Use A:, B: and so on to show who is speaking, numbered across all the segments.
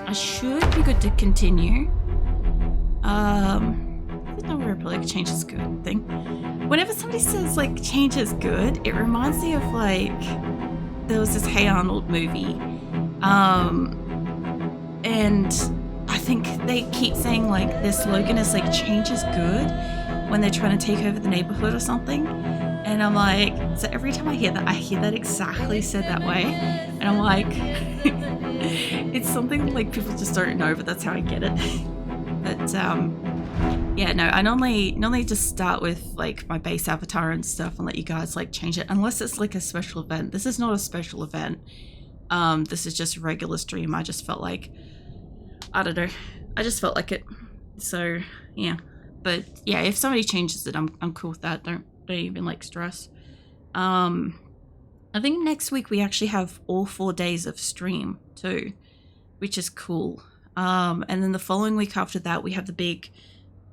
A: I should be good to continue. I don't know where like change is good thing. Whenever somebody says like change is good, it reminds me of like there was this Hey Arnold movie. And I think they keep saying like their slogan is like change is good when they're trying to take over the neighborhood or something. And I'm like, so every time I hear that exactly said that way. And I'm like, it's something like people just don't know, but that's how I get it. But yeah, no, I normally just start with like my base avatar and stuff and let you guys like change it unless it's like a special event. This is not a special event. This is just a regular stream. I just felt like, I don't know, I just felt like it. So yeah, but yeah, if somebody changes it, I'm cool with that. Don't even like stress. I think next week we actually have all 4 days of stream too, which is cool. And then the following week after that, we have the big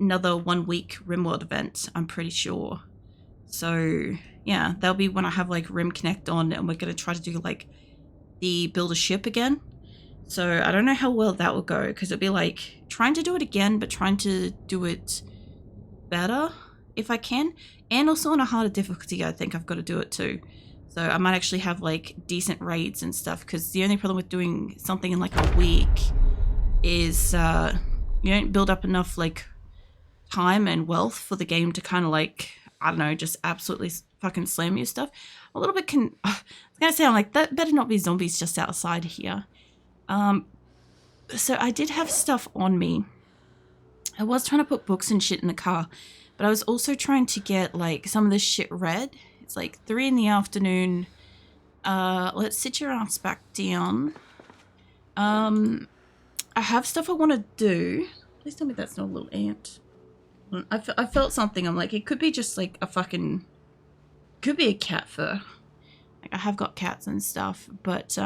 A: another 1 week RimWorld event, I'm pretty sure. So yeah, that'll be when I have like Rim Connect on, and we're gonna try to do like the build a ship again. So I don't know how well that will go, because it'll be like trying to do it again, but trying to do it better if I can, and also on a harder difficulty. I think I've got to do it too. So I might actually have like decent raids and stuff, because the only problem with doing something in like a week is you don't build up enough like time and wealth for the game to kind of like, I don't know, just absolutely fucking slam you stuff. A little bit I was gonna say, I'm like, that better not be zombies just outside here. So I did have stuff on me. I was trying to put books and shit in the car, but I was also trying to get like some of this shit read. It's like 3 in the afternoon. Let's sit your ass back down. I have stuff I want to do. Please tell me that's not a little ant. I felt something. I'm like, it could be just like a fucking, could be a cat fur. Like, I have got cats and stuff, but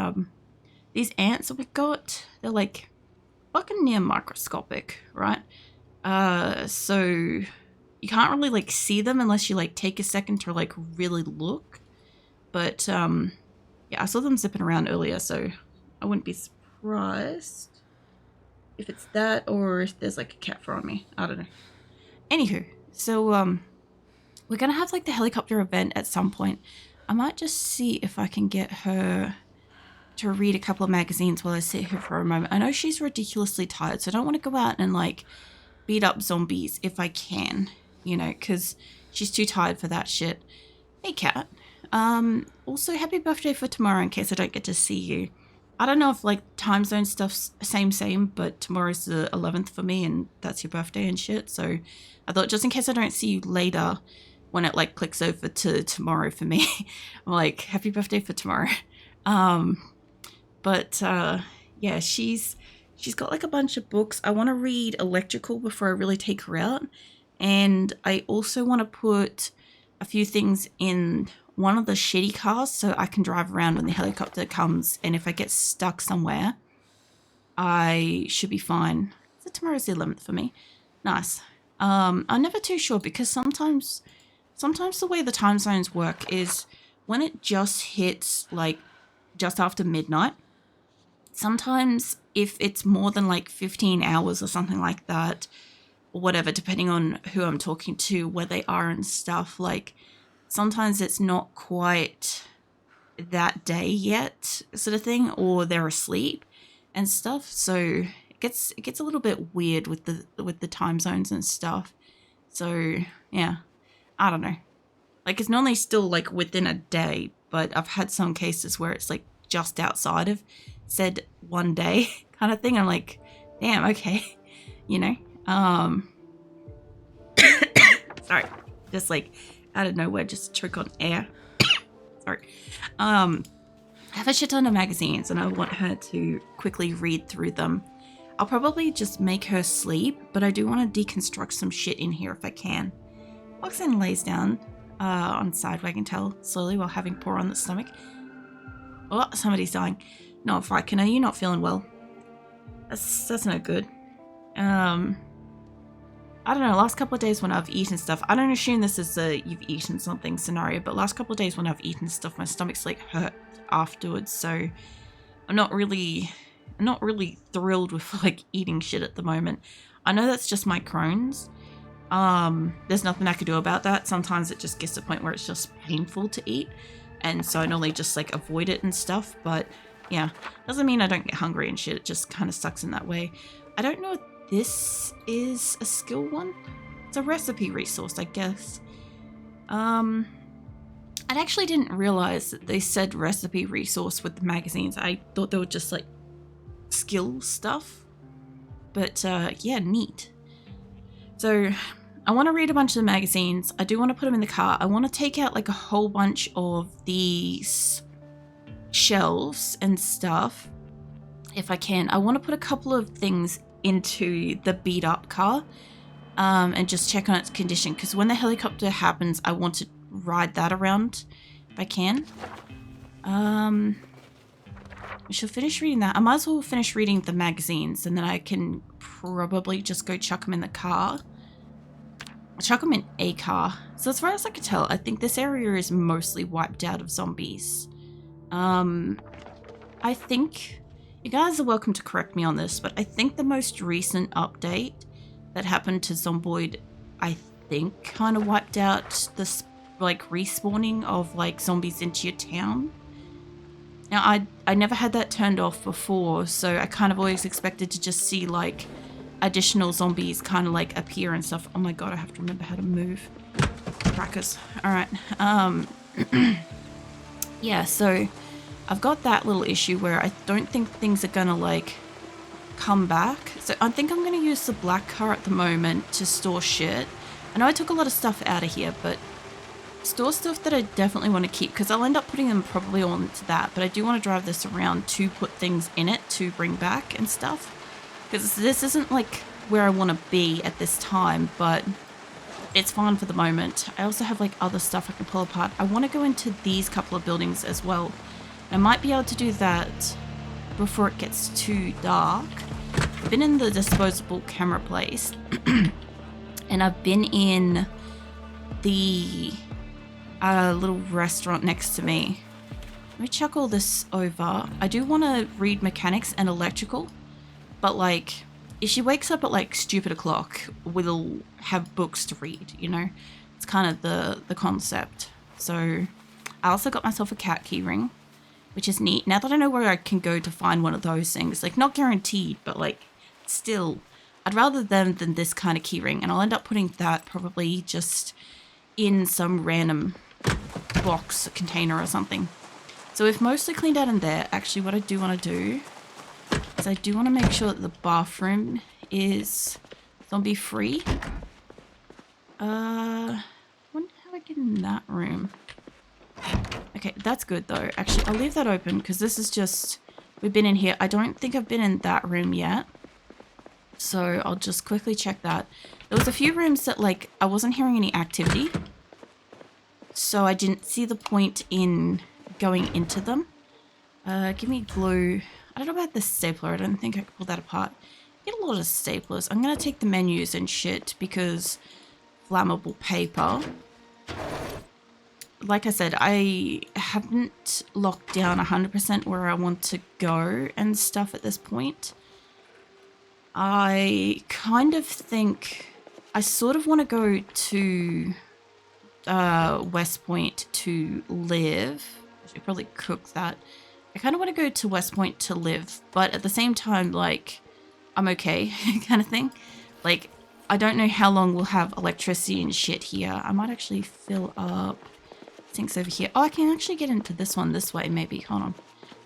A: these ants that we got, they're like fucking near microscopic, right? So you can't really like see them unless you like take a second to like really look. But yeah, I saw them zipping around earlier, so I wouldn't be surprised if it's that or if there's like a cat fur on me. I don't know. Anywho, so we're gonna have like the helicopter event at some point. I might just see if I can get her to read a couple of magazines while I sit here for a moment. I know she's ridiculously tired, so I don't want to go out and like beat up zombies if I can, you know, because she's too tired for that shit. Hey, cat. Also, happy birthday for tomorrow in case I don't get to see you. I don't know if like time zone stuff's same, but tomorrow's the 11th for me, and that's your birthday and shit. So I thought just in case I don't see you later when it like clicks over to tomorrow for me, I'm like, happy birthday for tomorrow. But yeah, she's got like a bunch of books. I want to read electrical before I really take her out, and I also want to put a few things in one of the shitty cars so I can drive around when the helicopter comes, and if I get stuck somewhere, I should be fine. So tomorrow's the 11th for me. Nice. I'm never too sure, because sometimes the way the time zones work is when it just hits like just after midnight. Sometimes if it's more than like 15 hours or something like that, or whatever, depending on who I'm talking to, where they are and stuff, like sometimes it's not quite that day yet sort of thing, or they're asleep and stuff. So it gets a little bit weird with the time zones and stuff. So yeah, I don't know. Like, it's normally still like within a day, but I've had some cases where it's like just outside of said 1 day kind of thing. I'm like, damn, okay, you know. Sorry, just like out of nowhere, just choke on air. Sorry. I have a shit ton of magazines, and I want her to quickly read through them. I'll probably just make her sleep, but I do want to deconstruct some shit in here if I can. Walks in and lays down on the side wagging tail slowly while having paw on the stomach. Oh, somebody's dying. No, Friken, are you not feeling well? That's no good. I don't know, last couple of days when I've eaten stuff, I don't assume this is a you've eaten something scenario, but last couple of days when I've eaten stuff, my stomach's like hurt afterwards, so I'm not really I'm not really thrilled with like eating shit at the moment. I know that's just my Crohn's. There's nothing I could do about that. Sometimes it just gets to the point where it's just painful to eat, and so I normally just like avoid it and stuff. But yeah, doesn't mean I don't get hungry and shit. It just kind of sucks in that way. I don't know if this is a skill one. It's a recipe resource, I guess. I actually didn't realize that they said recipe resource with the magazines. I thought they were just like skill stuff. But yeah, neat. So I want to read a bunch of the magazines. I do want to put them in the car. I want to take out like a whole bunch of these shelves and stuff if I can. I want to put a couple of things into the beat up car and just check on its condition, because when the helicopter happens I want to ride that around if I can. We should finish reading that. I might as well finish reading the magazines, and then I can probably just go chuck them in the car. Chuck them in a car. So as far as I can tell, I think this area is mostly wiped out of zombies. I think, you guys are welcome to correct me on this, but I think the most recent update that happened to Zomboid, I think, kind of wiped out this like respawning of like zombies into your town. Now I never had that turned off before, so I kind of always expected to just see like additional zombies kind of like appear and stuff. Oh my god, I have to remember how to move. Crackers. Alright. Yeah, so I've got that little issue where I don't think things are gonna like come back. So I think I'm gonna use the black car at the moment to store shit. I know I took a lot of stuff out of here, but store stuff that I definitely want to keep, because I'll end up putting them probably all into that, but I do want to drive this around to put things in it to bring back and stuff, because this isn't like where I want to be at this time, but it's fine for the moment. I also have like other stuff I can pull apart. I want to go into these couple of buildings as well. I might be able to do that before it gets too dark. I've been in the disposable camera place and I've been in the little restaurant next to me. Let me chuck all this over. I do want to read mechanics and electrical, but like if she wakes up at like stupid o'clock, we'll have books to read, you know? It's kind of the concept. So I also got myself a cat key ring, which is neat. Now that I know where I can go to find one of those things, like not guaranteed, but like still, I'd rather them than this kind of key ring, and I'll end up putting that probably just in some random box container or something. So we've mostly cleaned out in there. Actually, what I do want to do is I do want to make sure that the bathroom is zombie free. I wonder how I get in that room. Okay, that's good though. Actually, I'll leave that open because this is just, we've been in here. I don't think I've been in that room yet, so I'll just quickly check that. There was a few rooms that like I wasn't hearing any activity, so I didn't see the point in going into them. Give me glue. I don't know about the stapler. I don't think I can pull that apart. Get a lot of staplers. I'm gonna take the menus and shit because flammable paper. Like I said, I haven't locked down 100% where I want to go and stuff at this point. I kind of think I sort of want to go to West Point to live. I should probably cook that. I kind of want to go to West Point to live, but at the same time, like, I'm okay kind of thing. Like, I don't know how long we'll have electricity and shit here. I might actually fill up things over here. Oh, I can actually get into this one this way, maybe. Hold on.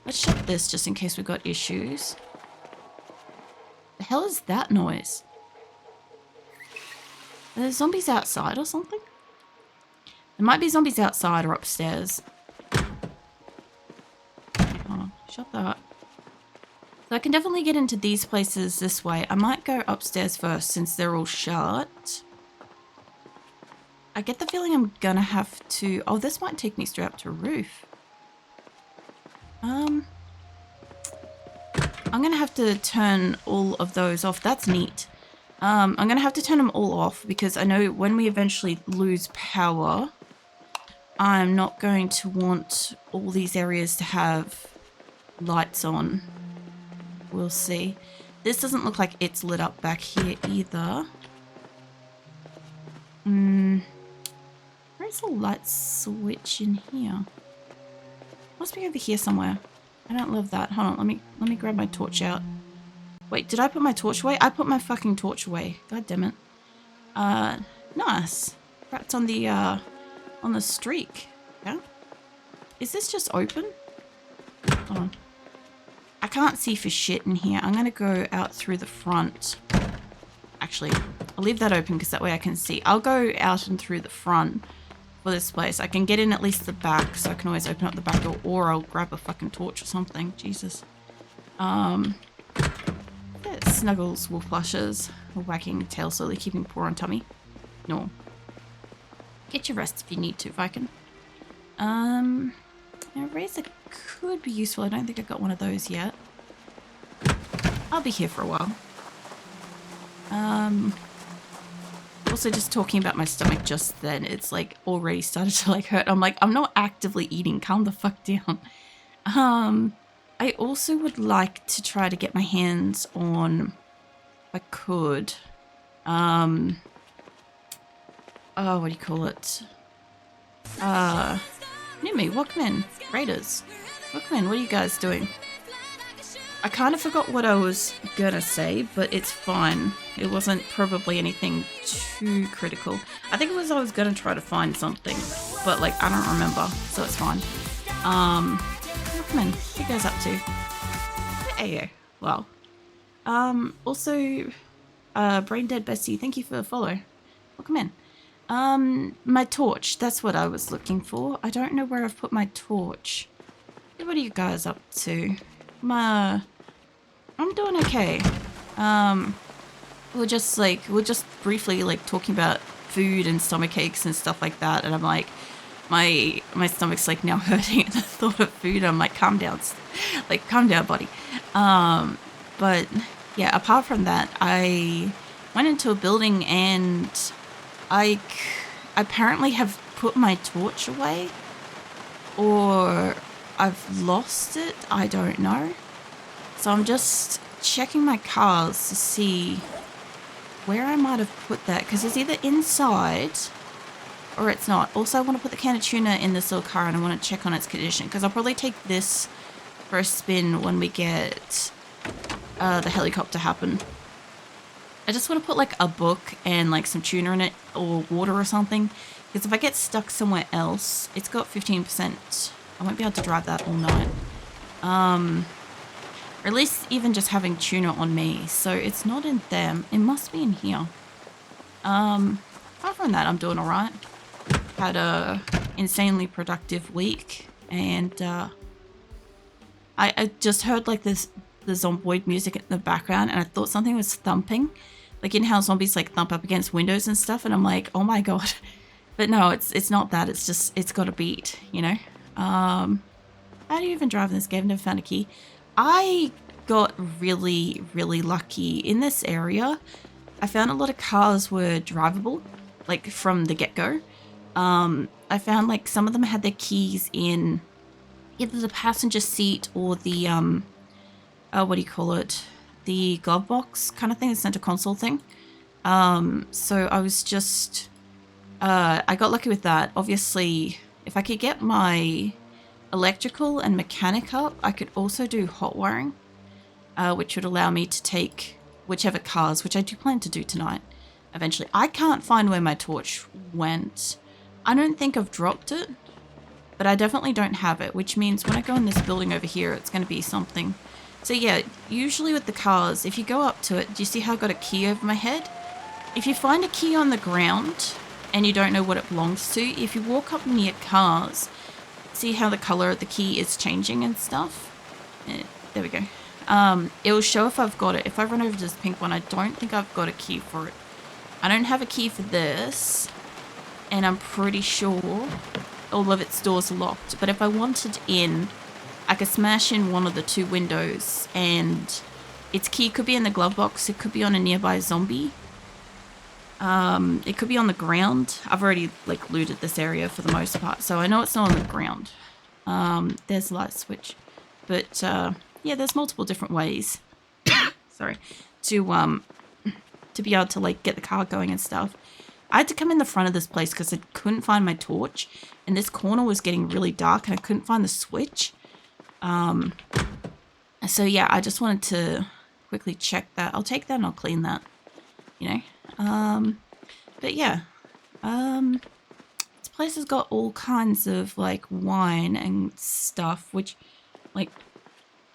A: Let's shut this just in case we've got issues. The hell is that noise? Are there zombies outside or something? There might be zombies outside or upstairs. Hold on. Shut that. So I can definitely get into these places this way. I might go upstairs first since they're all shut. I get the feeling I'm gonna have to... Oh, this might take me straight up to a roof. I'm gonna have to turn all of those off. That's neat. I'm gonna have to turn them all off because I know when we eventually lose power, I'm not going to want all these areas to have lights on we'll see. This doesn't look like it's lit up back here either. Where's the light switch in here? Must be over here somewhere. I don't love that. Hold on, let me grab my torch out. Wait, did I put my torch away? I put my fucking torch away. God damn it. Nice. Rats on the streak. Yeah? Is this just open? Hold on. I can't see for shit in here. I'm gonna go out through the front. Actually, I'll leave that open because that way I can see. I'll go out and through the front for this place. I can get in at least the back, so I can always open up the back door, or I'll grab a fucking torch or something. Jesus. Snuggles, wolf blushes, wagging tail slowly, keeping paw on tummy. No. Get your rest if you need to, Viking. A razor could be useful. I don't think I've got one of those yet. I'll be here for a while. Also just talking about my stomach just then, it's like already started to like hurt. I'm like, I'm not actively eating, calm the fuck down. I also would like to try to get my hands on, if I could, oh, what do you call it? Nimi, welcome in. Raiders, welcome in. What are you guys doing? I kind of forgot what I was gonna say, but it's fine. It wasn't probably anything too critical. I think it was I was gonna try to find something, but like, I don't remember, so it's fine. Welcome in. What are you guys up to? Hey, well. Also, Brain Dead Bestie, thank you for the follow. Welcome in. My torch, that's what I was looking for. I don't know where I've put my torch. What are you guys up to? I'm doing okay. We're just briefly like talking about food and stomach aches and stuff like that, and I'm like, my stomach's like now hurting at the thought of food. I'm like, calm down, like calm down, buddy. But yeah, apart from that, I went into a building and I apparently have put my torch away, or I've lost it. I don't know. So I'm just checking my cars to see where I might have put that, because it's either inside or it's not. Also, I want to put the can of tuna in this little car and I want to check on its condition, because I'll probably take this for a spin when we get the helicopter happen. I just want to put like a book and like some tuna in it, or water or something, because if I get stuck somewhere else, it's got 15%. I won't be able to drive that all night. Or at least even just having tuna on me. So it's not in them. It must be in here. Apart from that, I'm doing alright. Had a insanely productive week, and I just heard like the Zomboid music in the background, and I thought something was thumping, like in how zombies like thump up against windows and stuff, and I'm like, oh my god. But no, it's not that. It's just, it's got a beat, you know. How do you even drive in this game? I've never found a key. I got really, really lucky in this area. I found a lot of cars were drivable, like from the get-go. I found like some of them had their keys in either the passenger seat or the, what do you call it? The glove box kind of thing, the center console thing. So I was just, I got lucky with that. Obviously, if I could get my electrical and mechanic up, I could also do hot wiring, which would allow me to take whichever cars, which I do plan to do tonight eventually. I can't find where my torch went. I don't think I've dropped it, but I definitely don't have it, which means when I go in this building over here, it's going to be something. So yeah, usually with the cars, if you go up to it, do you see how I got a key over my head? If you find a key on the ground and you don't know what it belongs to, if you walk up near cars, see how the color of the key is changing and stuff? There we go. It will show if I've got it. If I run over to this pink one, I don't think I've got a key for it. I don't have a key for this, and I'm pretty sure all of its doors are locked. But if I wanted in, I could smash in one of the two windows, and its key could be in the glove box. It could be on a nearby zombie. It could be on the ground. I've already like looted this area for the most part, so I know it's not on the ground. There's the light switch, but yeah, there's multiple different ways sorry, to be able to like get the car going and stuff. I had to come in the front of this place because I couldn't find my torch, and this corner was getting really dark and I couldn't find the switch. So yeah, I just wanted to quickly check that. I'll take that and I'll clean that, you know. But yeah, this place has got all kinds of like wine and stuff, which like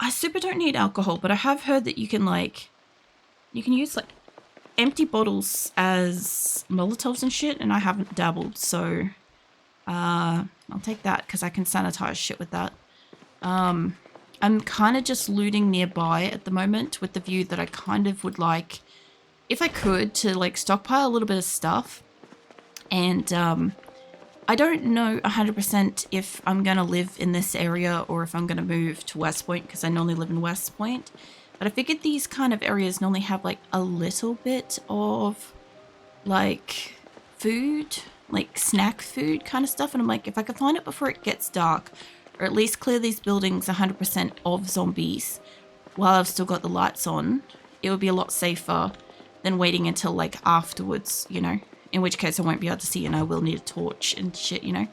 A: I super don't need alcohol, but I have heard that you can use like empty bottles as Molotovs and shit, and I haven't dabbled, so I'll take that because I can sanitize shit with that. I'm kind of just looting nearby at the moment with the view that I kind of would like, if I could, to like stockpile a little bit of stuff. And I don't know 100% if I'm going to live in this area or if I'm going to move to West Point, because I normally live in West Point. But I figured these kind of areas normally have like a little bit of like food, like snack food kind of stuff. And I'm like, if I could find it before it gets dark, or at least clear these buildings 100% of zombies while I've still got the lights on, it would be a lot safer than waiting until like afterwards, you know, in which case I won't be able to see and I will need a torch and shit, you know.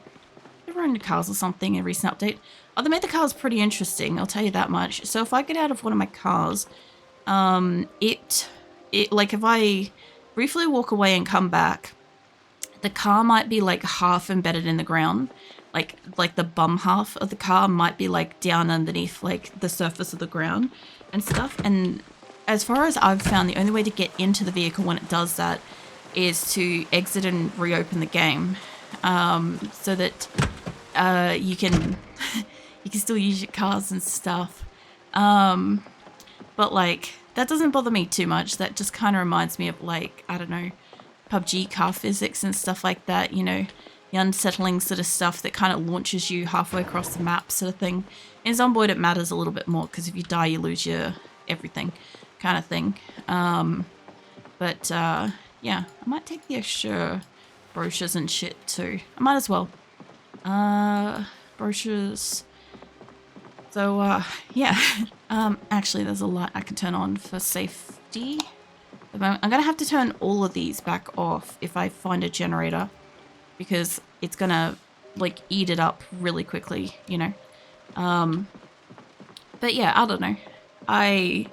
A: They ruined the cars or something in a recent update. Oh, they made the cars pretty interesting, I'll tell you that much. So if I get out of one of my cars, it like if I briefly walk away and come back, the car might be like half embedded in the ground. Like the bum half of the car might be like down underneath like the surface of the ground and stuff. And as far as I've found, the only way to get into the vehicle when it does that is to exit and reopen the game, so that you can you can still use your cars and stuff. But like that doesn't bother me too much. That just kind of reminds me of like, I don't know, PUBG car physics and stuff like that, you know. The unsettling sort of stuff that kind of launches you halfway across the map sort of thing. In Zomboid it matters a little bit more because if you die you lose your everything kind of thing. But yeah, I might take the extra brochures and shit too. I might as well. Brochures. So yeah. Actually there's a light I can turn on for safety. I'm gonna have to turn all of these back off if I find a generator, because it's gonna like eat it up really quickly, you know. But yeah, I don't know. I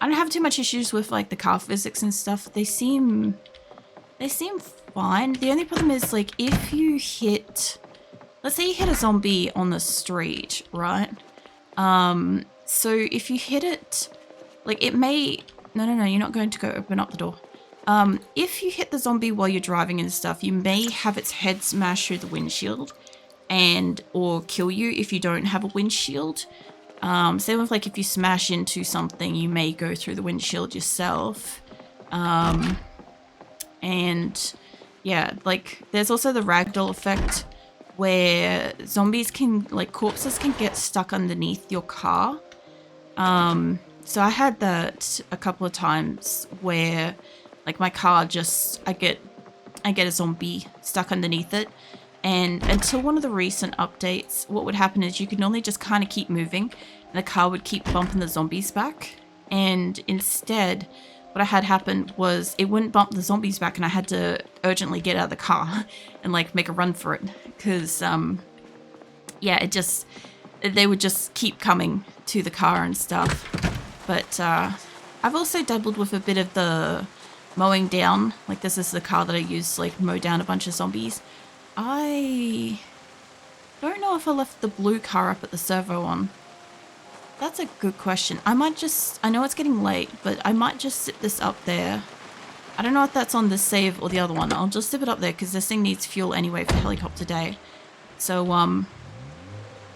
A: don't have too much issues with like the car physics and stuff. They seem fine. The only problem is like if you hit, let's say you hit a zombie on the street, right? So if you hit it, like it may, no, you're not going to go open up the door. If you hit the zombie while you're driving and stuff, you may have its head smash through the windshield or kill you if you don't have a windshield. Same with like if you smash into something, you may go through the windshield yourself. And yeah, like there's also the ragdoll effect where zombies can, like corpses can get stuck underneath your car. So I had that a couple of times where like my car just, I get a zombie stuck underneath it. And until one of the recent updates, what would happen is you could normally just kind of keep moving and the car would keep bumping the zombies back. And instead, what I had happen was it wouldn't bump the zombies back and I had to urgently get out of the car and like make a run for it. Because, yeah, they would just keep coming to the car and stuff. But I've also dabbled with a bit of the mowing down. Like this is the car that I use to like mow down a bunch of zombies. I don't know if I left the blue car up at the servo on. That's a good question. I might just, I know it's getting late, but I might just sit this up there. I don't know if that's on the save or the other one. I'll just zip it up there because this thing needs fuel anyway for helicopter day. So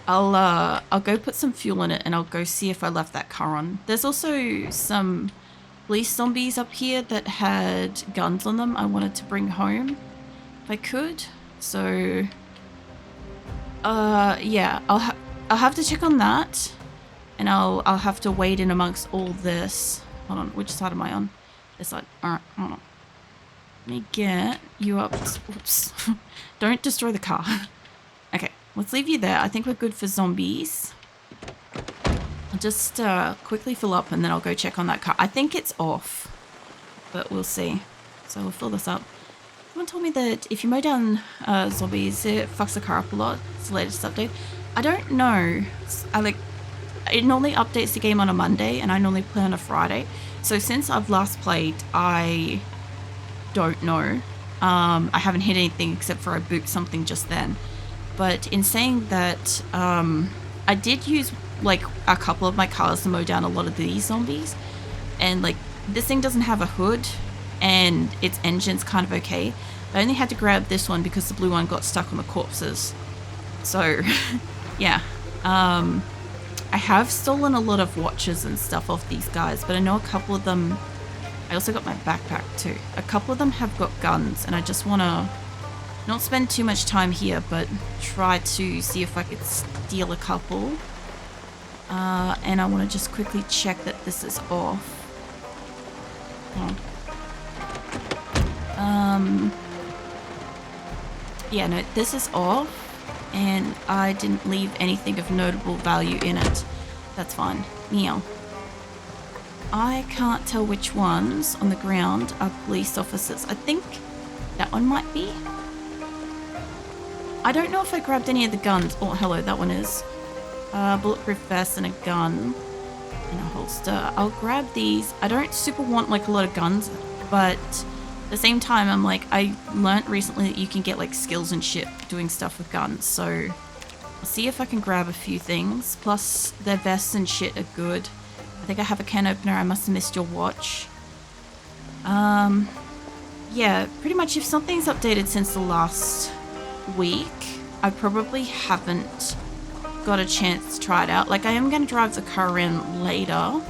A: I'll go put some fuel in it and I'll go see if I left that car on. There's also some police zombies up here that had guns on them I wanted to bring home if I could. So yeah, I'll have to check on that, and I'll have to wade in amongst all this. Hold on, which side am I on? This side. Alright, hold on. Let me get you up. Oops. Don't destroy the car. Okay, let's leave you there. I think we're good for zombies. I'll just quickly fill up and then I'll go check on that car. I think it's off, but we'll see. So we'll fill this up. Someone told me that if you mow down zombies, it fucks the car up a lot. It's the latest update. I don't know. It normally updates the game on a Monday, and I normally play on a Friday. So since I've last played, I don't know. I haven't hit anything except for I booped something just then. But in saying that, I did use like a couple of my cars to mow down a lot of these zombies, and like this thing doesn't have a hood and its engine's kind of okay. I only had to grab this one because the blue one got stuck on the corpses. So yeah, I have stolen a lot of watches and stuff off these guys, but I know a couple of them, I also got my backpack too. A couple of them have got guns, and I just want to not spend too much time here, but try to see if I could steal a couple. And I want to just quickly check that this is off. Yeah, no, this is off, and I didn't leave anything of notable value in it. That's fine. Meow. I can't tell which ones on the ground are police officers. I think that one might be. I don't know if I grabbed any of the guns. Oh, hello, that one is. Bulletproof vest and a gun and a holster. I'll grab these. I don't super want like a lot of guns, but at the same time, I'm like, I learnt recently that you can get like skills and shit doing stuff with guns, so I'll see if I can grab a few things. Plus, their vests and shit are good. I think I have a can opener. I must have missed your watch. Yeah, pretty much if something's updated since the last week, I probably haven't got a chance to try it out. Like, I am going to drive the car around later,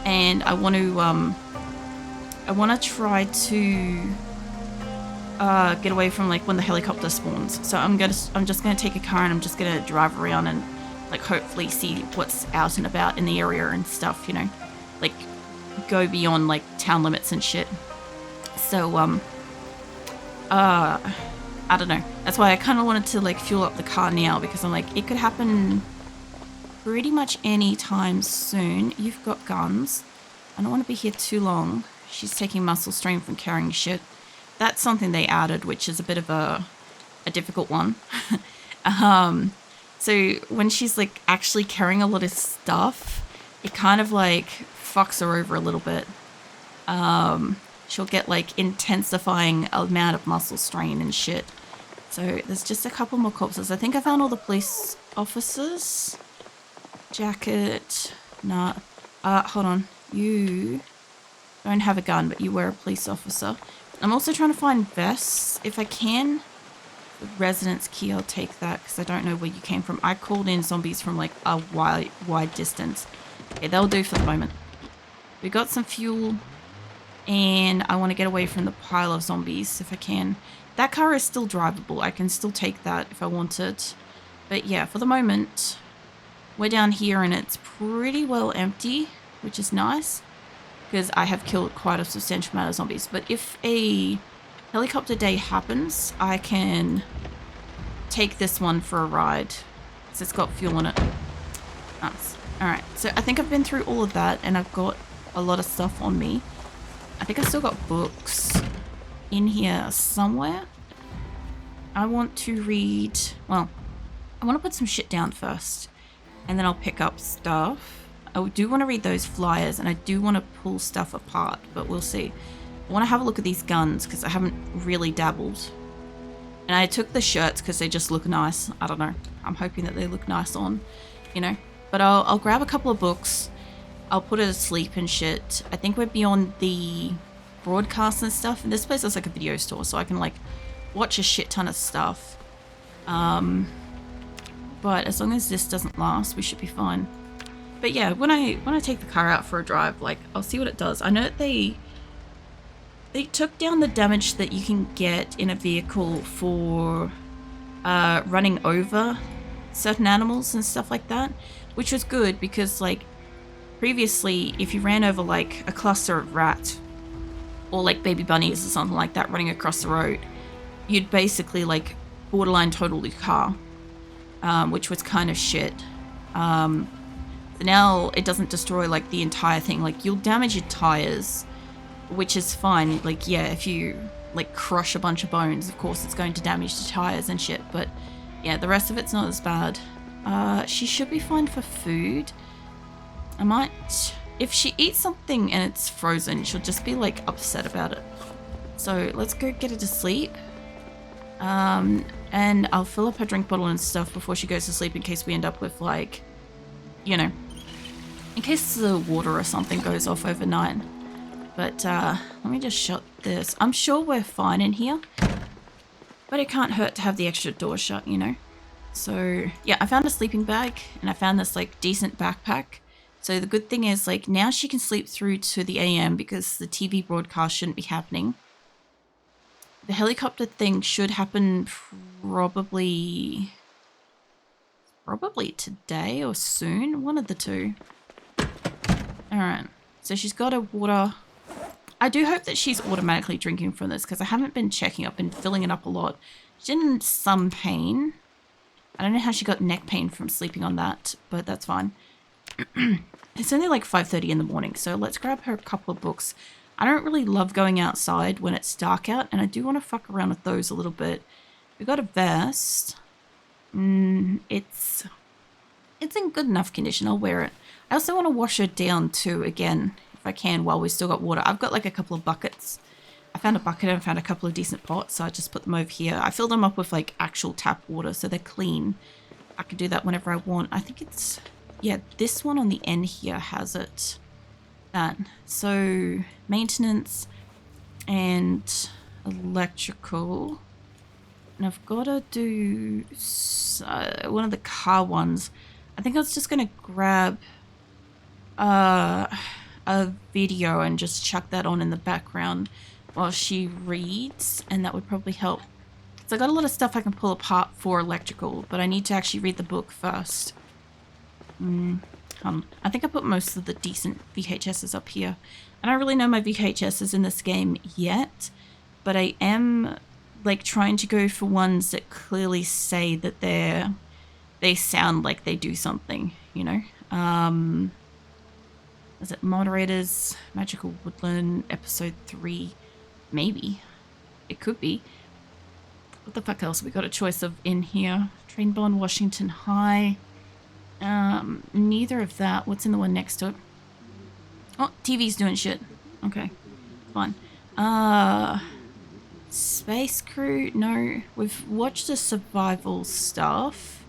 A: and I want to try to get away from like when the helicopter spawns. So I'm just gonna take a car and I'm just gonna drive around and like hopefully see what's out and about in the area and stuff, you know, like go beyond like town limits and shit. So I don't know. That's why I kind of wanted to like fuel up the car now, because I'm like, it could happen pretty much any time soon. You've got guns. I don't want to be here too long. She's taking muscle strain from carrying shit. That's something they added, which is a bit of a difficult one. So when she's like actually carrying a lot of stuff, it kind of like fucks her over a little bit. She'll get like intensifying amount of muscle strain and shit. So there's just a couple more corpses. I think I found all the police officers. Jacket. Nah. Hold on. You don't have a gun, but you were a police officer. I'm also trying to find vests if I can. The residence key, I'll take that because I don't know where you came from. I called in zombies from like a wide distance. Okay, that'll do for the moment. We got some fuel, and I want to get away from the pile of zombies if I can. That car is still drivable. I can still take that if I wanted. But yeah, for the moment, we're down here and it's pretty well empty, which is nice, because I have killed quite a substantial amount of zombies. But if a helicopter day happens, I can take this one for a ride, because it's got fuel in it. Nice. Alright, so I think I've been through all of that, and I've got a lot of stuff on me. I think I've still got books in here somewhere. I want to read... Well, I want to put some shit down first, and then I'll pick up stuff. I do want to read those flyers, and I do want to pull stuff apart, but we'll see. I want to have a look at these guns, because I haven't really dabbled. And I took the shirts because they just look nice. I don't know. I'm hoping that they look nice on, you know. But I'll grab a couple of books. I'll put it asleep and shit. I think we're beyond the broadcast and stuff. And this place is like a video store, so I can like watch a shit ton of stuff. But as long as this doesn't last, we should be fine. But yeah, when I take the car out for a drive, like, I'll see what it does. I know that they took down the damage that you can get in a vehicle for running over certain animals and stuff like that, which was good because, like, previously, if you ran over, like, a cluster of rats or, like, baby bunnies or something like that running across the road, you'd basically, like, borderline total your car, which was kind of shit. So now it doesn't destroy like the entire thing. Like you'll damage your tires, which is fine. Like, yeah, if you like crush a bunch of bones, of course it's going to damage the tires and shit. But yeah, the rest of it's not as bad. She should be fine for food. I might, if she eats something and it's frozen, she'll just be like upset about it. So let's go get her to sleep. And I'll fill up her drink bottle and stuff before she goes to sleep in case we end up with like, you know, in case the water or something goes off overnight. But let me just shut this. I'm sure we're fine in here, but it can't hurt to have the extra door shut, you know. So yeah, I found a sleeping bag and I found this like decent backpack. So the good thing is like now she can sleep through to the AM because the TV broadcast shouldn't be happening. The helicopter thing should happen probably today or soon. One of the two. Alright. So she's got her water. I do hope that she's automatically drinking from this because I haven't been checking up and filling it up a lot. She's in some pain. I don't know how she got neck pain from sleeping on that, but that's fine. It's only like 5:30 in the morning, so let's grab her a couple of books. I don't really love going outside when it's dark out, and I do want to fuck around with those a little bit. We got a vest. It's in good enough condition. I'll wear it. I also want to wash her down too, again, if I can, while we still got water. I've got like a couple of buckets. I found a bucket and found a couple of decent pots, so I just put them over here. I fill them up with like actual tap water, so they're clean. I can do that whenever I want. I think it's, yeah, this one on the end here has it. That. So maintenance and electrical. And I've got to do one of the car ones. I think I was just going to grab a video and just chuck that on in the background while she reads, and that would probably help. So I got a lot of stuff I can pull apart for electrical, but I need to actually read the book first. I think I put most of the decent VHSs up here. I don't really know my VHSs in this game yet, but I am like trying to go for ones that clearly say that they sound like they do something, you know. Is it Moderators, Magical Woodland, Episode 3? Maybe. It could be. What the fuck else? We got a choice of in here. Train Bond, Washington High. Neither of that. What's in the one next to it? Oh, TV's doing shit. Okay, fine. Space Crew? No. We've watched the survival stuff.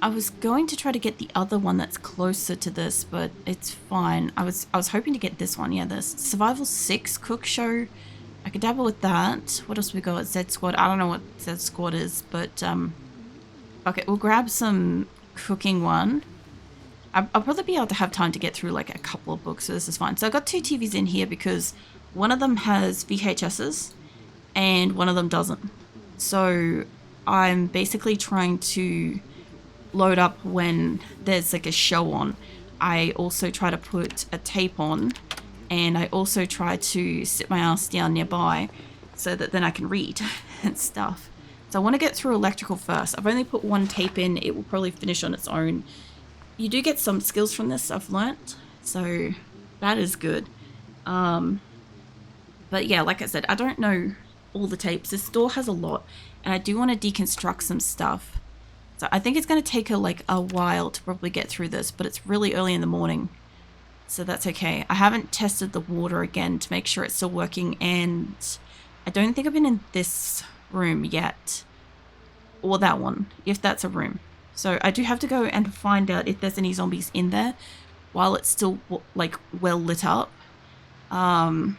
A: I was going to try to get the other one that's closer to this, but it's fine. I was hoping to get this one. Yeah, this Survival 6 Cook Show. I could dabble with that. What else we got? Z Squad. I don't know what Z Squad is, but okay, we'll grab some cooking one. I'll probably be able to have time to get through like a couple of books, so this is fine. So I got two TVs in here because one of them has VHSs and one of them doesn't. So I'm basically trying to load up when there's like a show on. I also try to put a tape on, and I also try to sit my ass down nearby so that then I can read and stuff. So I want to get through electrical first. I've only put one tape in. It will probably finish on its own. You do get some skills from this, I've learnt, so that is good. But yeah, like I said, I don't know all the tapes. This store has a lot, and I do want to deconstruct some stuff. So I think it's going to take her like a while to probably get through this, but it's really early in the morning, so that's okay. I haven't tested the water again to make sure it's still working, and I don't think I've been in this room yet, or that one, if that's a room. So I do have to go and find out if there's any zombies in there while it's still like well lit up. And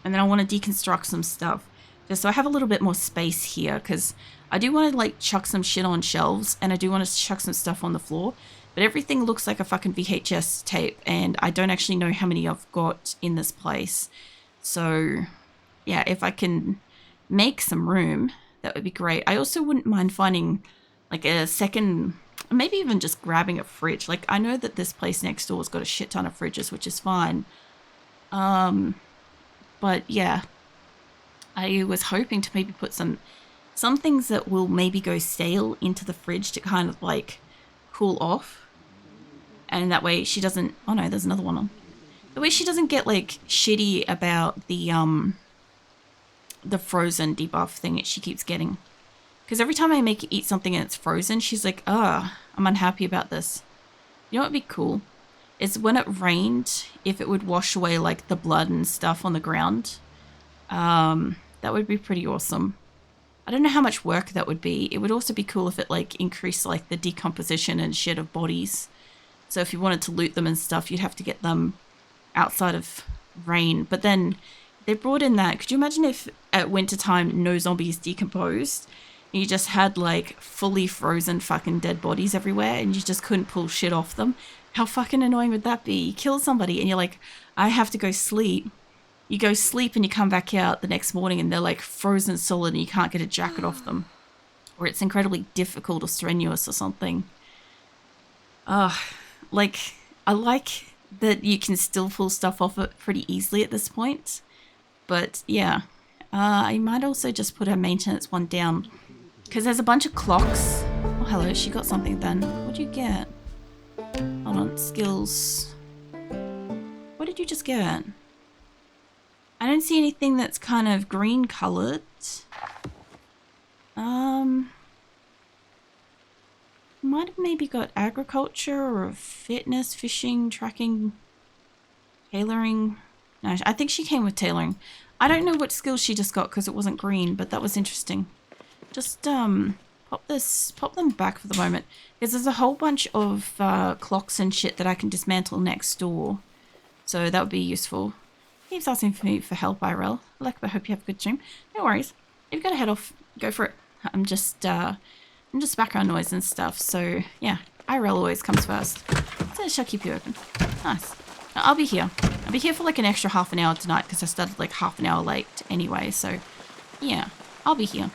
A: then I want to deconstruct some stuff just so I have a little bit more space here, because I do want to like chuck some shit on shelves, and I do want to chuck some stuff on the floor, but everything looks like a fucking VHS tape, and I don't actually know how many I've got in this place. So yeah, if I can make some room, that would be great. I also wouldn't mind finding like a second, maybe even just grabbing a fridge. Like I know that this place next door has got a shit ton of fridges, which is fine. But yeah, I was hoping to maybe put some things that will maybe go stale into the fridge to kind of like cool off. And that way she doesn't... Oh no, there's another one on. The way she doesn't get like shitty about the frozen debuff thing that she keeps getting. Because every time I make her eat something and it's frozen, she's like, I'm unhappy about this. You know what would be cool? Is when it rained, if it would wash away like the blood and stuff on the ground. That would be pretty awesome. I don't know how much work that would be. It would also be cool if it like increased like the decomposition and shit of bodies. So if you wanted to loot them and stuff, you'd have to get them outside of rain. But then they brought in that. Could you imagine if at wintertime no zombies decomposed? And you just had like fully frozen fucking dead bodies everywhere and you just couldn't pull shit off them? How fucking annoying would that be? You kill somebody and you're like, I have to go sleep. You go sleep and you come back out the next morning and they're like frozen solid and you can't get a jacket off them. Or it's incredibly difficult or strenuous or something. Like, I like that you can still pull stuff off it pretty easily at this point. But yeah, I might also just put her maintenance one down. Because there's a bunch of clocks. Oh, hello, she got something then. What'd you get? Hold on, skills. What did you just get? I don't see anything that's kind of green colored. Might have maybe got agriculture or fitness, fishing, tracking, tailoring. No, I think she came with tailoring. I don't know what skills she just got because it wasn't green, but that was interesting. Just pop them back for the moment because there's a whole bunch of clocks and shit that I can dismantle next door, so that would be useful. Keeps asking for me for help, IRL. I hope you have a good stream. No worries. If you've got to head off, go for it. I'm just background noise and stuff, so yeah, IRL always comes first. So shall keep you open. Nice. Now, I'll be here. I'll be here for like an extra half an hour tonight because I started like half an hour late anyway, so yeah, I'll be here.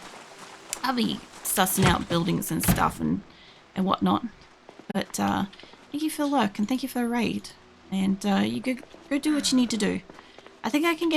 A: I'll be sussing out buildings and stuff and whatnot. But thank you for the lurk and thank you for the raid. And you go do what you need to do. I think I can get